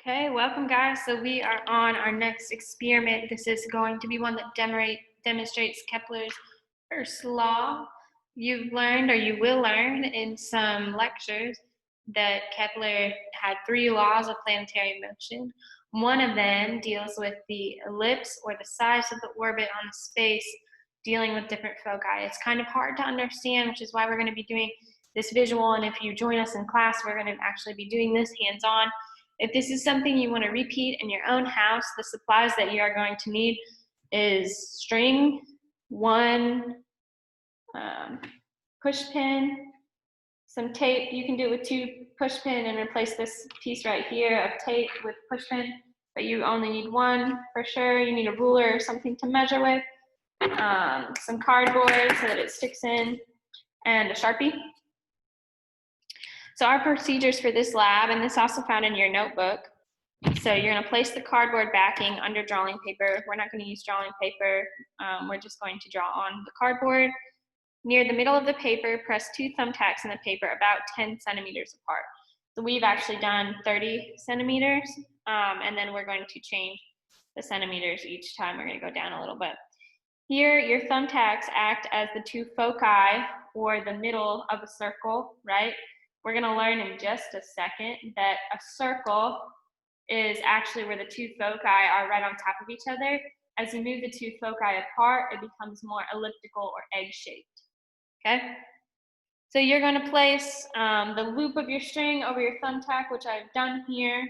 Okay, welcome guys. So we are on our next experiment. This is going to be one that demonstrates Kepler's first law. You've learned, or you will learn in some lectures, that Kepler had three laws of planetary motion. One of them deals with the ellipse, or the size of the orbit on the space, dealing with different foci. It's kind of hard to understand, which is why we're going to be doing this visual, and if you join us in class, we're going to actually be doing this hands-on. If this is something you want to repeat in your own house, the supplies that you are going to need is string, one push pin, some tape. You can do it with two push pin and replace this piece right here of tape with push pin, but you only need one for sure. You need a ruler or something to measure with, some cardboard so that it sticks in, and a Sharpie. So our procedures for this lab, and this also found in your notebook. So you're going to place the cardboard backing under drawing paper. We're not going to use drawing paper. We're just going to draw on the cardboard. Near the middle of the paper, press two thumbtacks in the paper about 10 centimeters apart. So we've actually done 30 centimeters, and then we're going to change the centimeters each time. We're going to go down a little bit. Here, your thumbtacks act as the two foci, or the middle of a circle, right? We're going to learn in just a second that a circle is actually where the two foci are right on top of each other. As you move the two foci apart, it becomes more elliptical or egg-shaped, okay? So you're going to place the loop of your string over your thumbtack, which I've done here,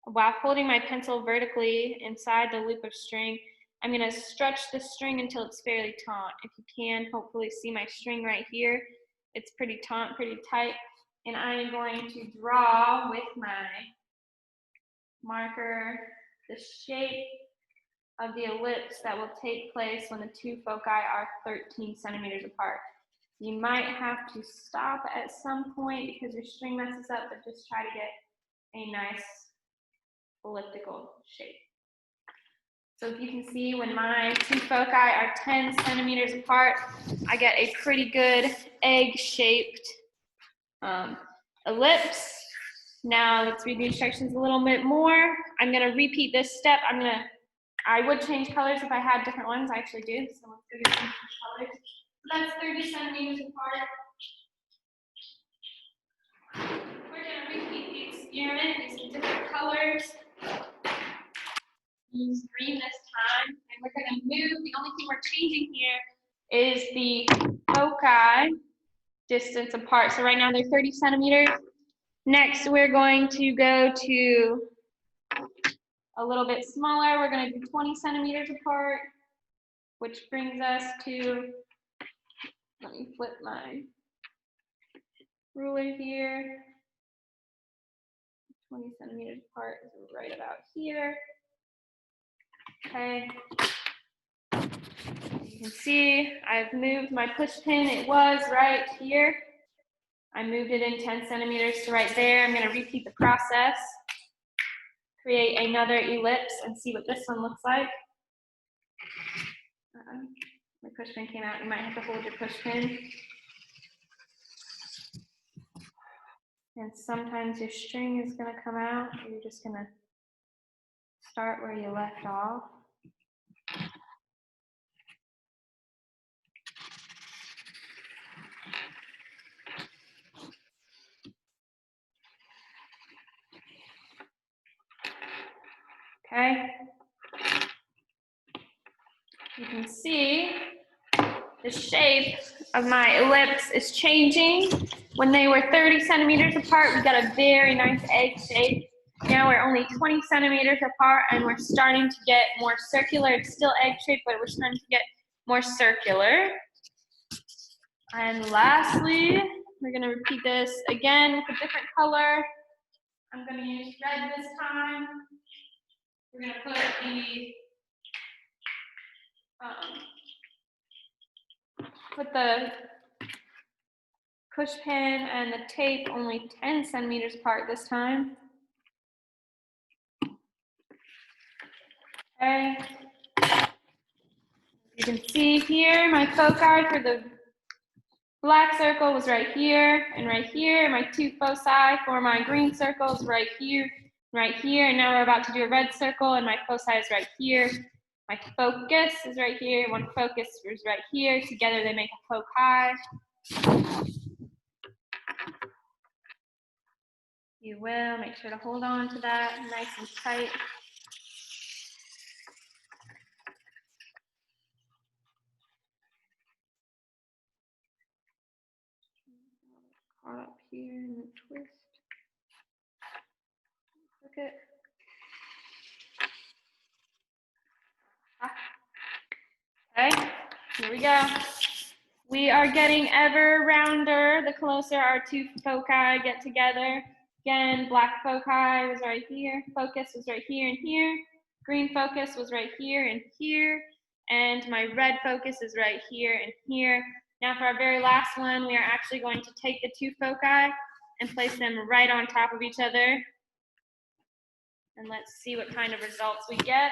while holding my pencil vertically inside the loop of string. I'm going to stretch the string until it's fairly taut. If you can, hopefully see my string right here. It's pretty taut, pretty tight, and I am going to draw with my marker the shape of the ellipse that will take place when the two foci are 13 centimeters apart. You might have to stop at some point because your string messes up, but just try to get a nice elliptical shape. So if you can see, when my two foci are 10 centimeters apart, I get a pretty good egg-shaped ellipse. Now let's read the instructions a little bit more. I'm going to repeat this step. I would change colors if I had different ones. I actually do. So let's go get some colors. So that's 30 centimeters apart. We're going to repeat the experiment using different colors. Use green this time, and we're going to move. The only thing we're changing here is the foci distance apart. So right now they're 30 centimeters. Next, we're going to go to a little bit smaller. We're going to do 20 centimeters apart, which brings us to, let me flip my ruler here. 20 centimeters apart is right about here. Okay. You can see I've moved my push pin. It was right here. I moved it in 10 centimeters to right there. I'm going to repeat the process, create another ellipse, and see what this one looks like. My push pin came out. You might have to hold your push pin. And sometimes your string is going to come out. You're just going to start where you left off. Okay. You can see the shape of my ellipse is changing. When they were 30 centimeters apart, we got a very nice egg shape. Now we're only 20 centimeters apart, and we're starting to get more circular. It's still egg shaped, but we're starting to get more circular. And lastly, we're going to repeat this again with a different color. I'm going to use red this time. We're going to put the push pin and the tape only 10 centimeters apart this time. Okay. You can see here my foci for the black circle was right here and right here. My two foci for my green circles right here, right here. And now we're about to do a red circle and my foci is right here. My focus is right here. One focus is right here. Together they make a foci. You will make sure to hold on to that nice and tight. Caught up here in the twist. Look it. Okay, here we go. We are getting ever rounder the closer our two foci get together. Again, black foci was right here, focus was right here and here, green focus was right here and here, and my red focus is right here and here. Now for our very last one, we are actually going to take the two foci and place them right on top of each other. And let's see what kind of results we get.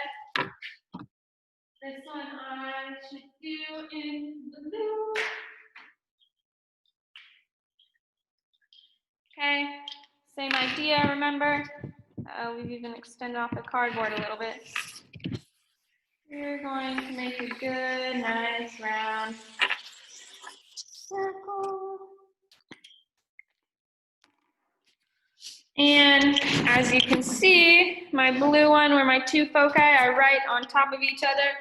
This one I should do in blue. Okay, same idea, remember? We've even extended off the cardboard a little bit. You're going to make a good, nice, round circle. And as you can see, my blue one, where my two foci are right on top of each other,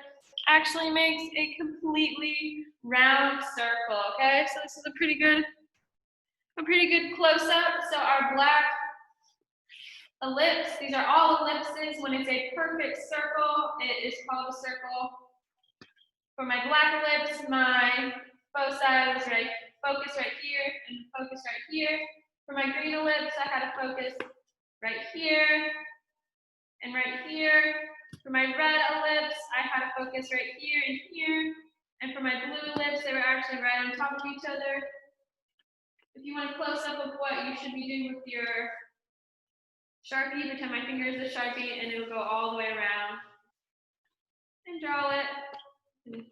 actually makes a completely round circle, okay? So this is a pretty good close-up. So our black ellipse, these are all ellipses. When it's a perfect circle, it is called a circle. For my black ellipse, my foci was right, focus right here and focus right here. For my green ellipse, I had a focus right here and right here. For my red ellipse, I had a focus right here and here. And for my blue ellipse, they were actually right on top of each other. If you want a close-up of what you should be doing with your Sharpie, pretend my finger is a Sharpie and it'll go all the way around. And draw it. And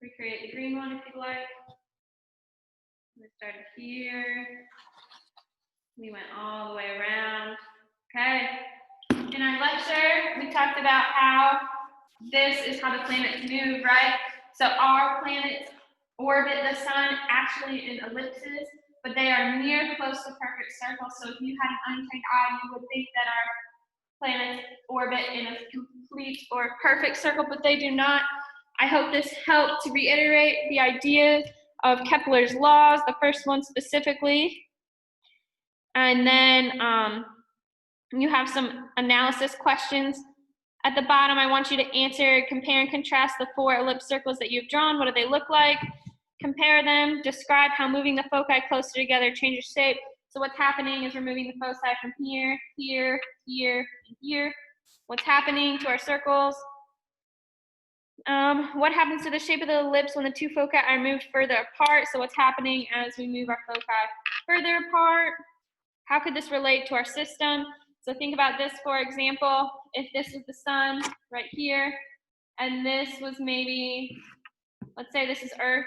recreate the green one if you'd like. We started here. We went all the way around. Okay. In our lecture, we talked about how this is how the planets move, right? So our planets orbit the sun actually in ellipses, but they are near close to perfect circles. So if you had an untrained eye, you would think that our planets orbit in a complete or perfect circle, but they do not. I hope this helped to reiterate the idea of Kepler's laws, the first one specifically. And then you have some analysis questions. At the bottom, I want you to answer, compare and contrast the 4 ellipse circles that you've drawn. What do they look like? Compare them, describe how moving the foci closer together changes shape. So what's happening is we're moving the foci from here, here, here, and here. What's happening to our circles? What happens to the shape of the ellipse when the two foci are moved further apart? So what's happening as we move our foci further apart? How could this relate to our system? So think about this, for example, if this was the sun right here, and this was maybe, let's say this is Earth,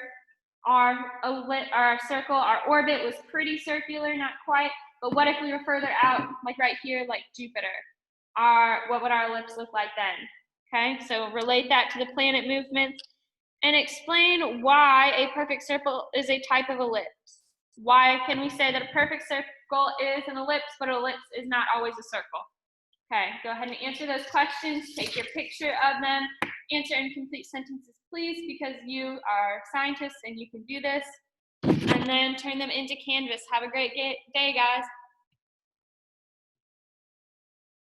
our circle, our orbit was pretty circular, not quite, but what if we were further out, like right here, like Jupiter? What would our ellipse look like then? Okay, so relate that to the planet movements and explain why a perfect circle is a type of ellipse. Why can we say that a perfect circle is an ellipse, but an ellipse is not always a circle? Okay, go ahead and answer those questions. Take your picture of them. Answer in complete sentences, please, because you are scientists and you can do this. And then turn them into Canvas. Have a great day, guys.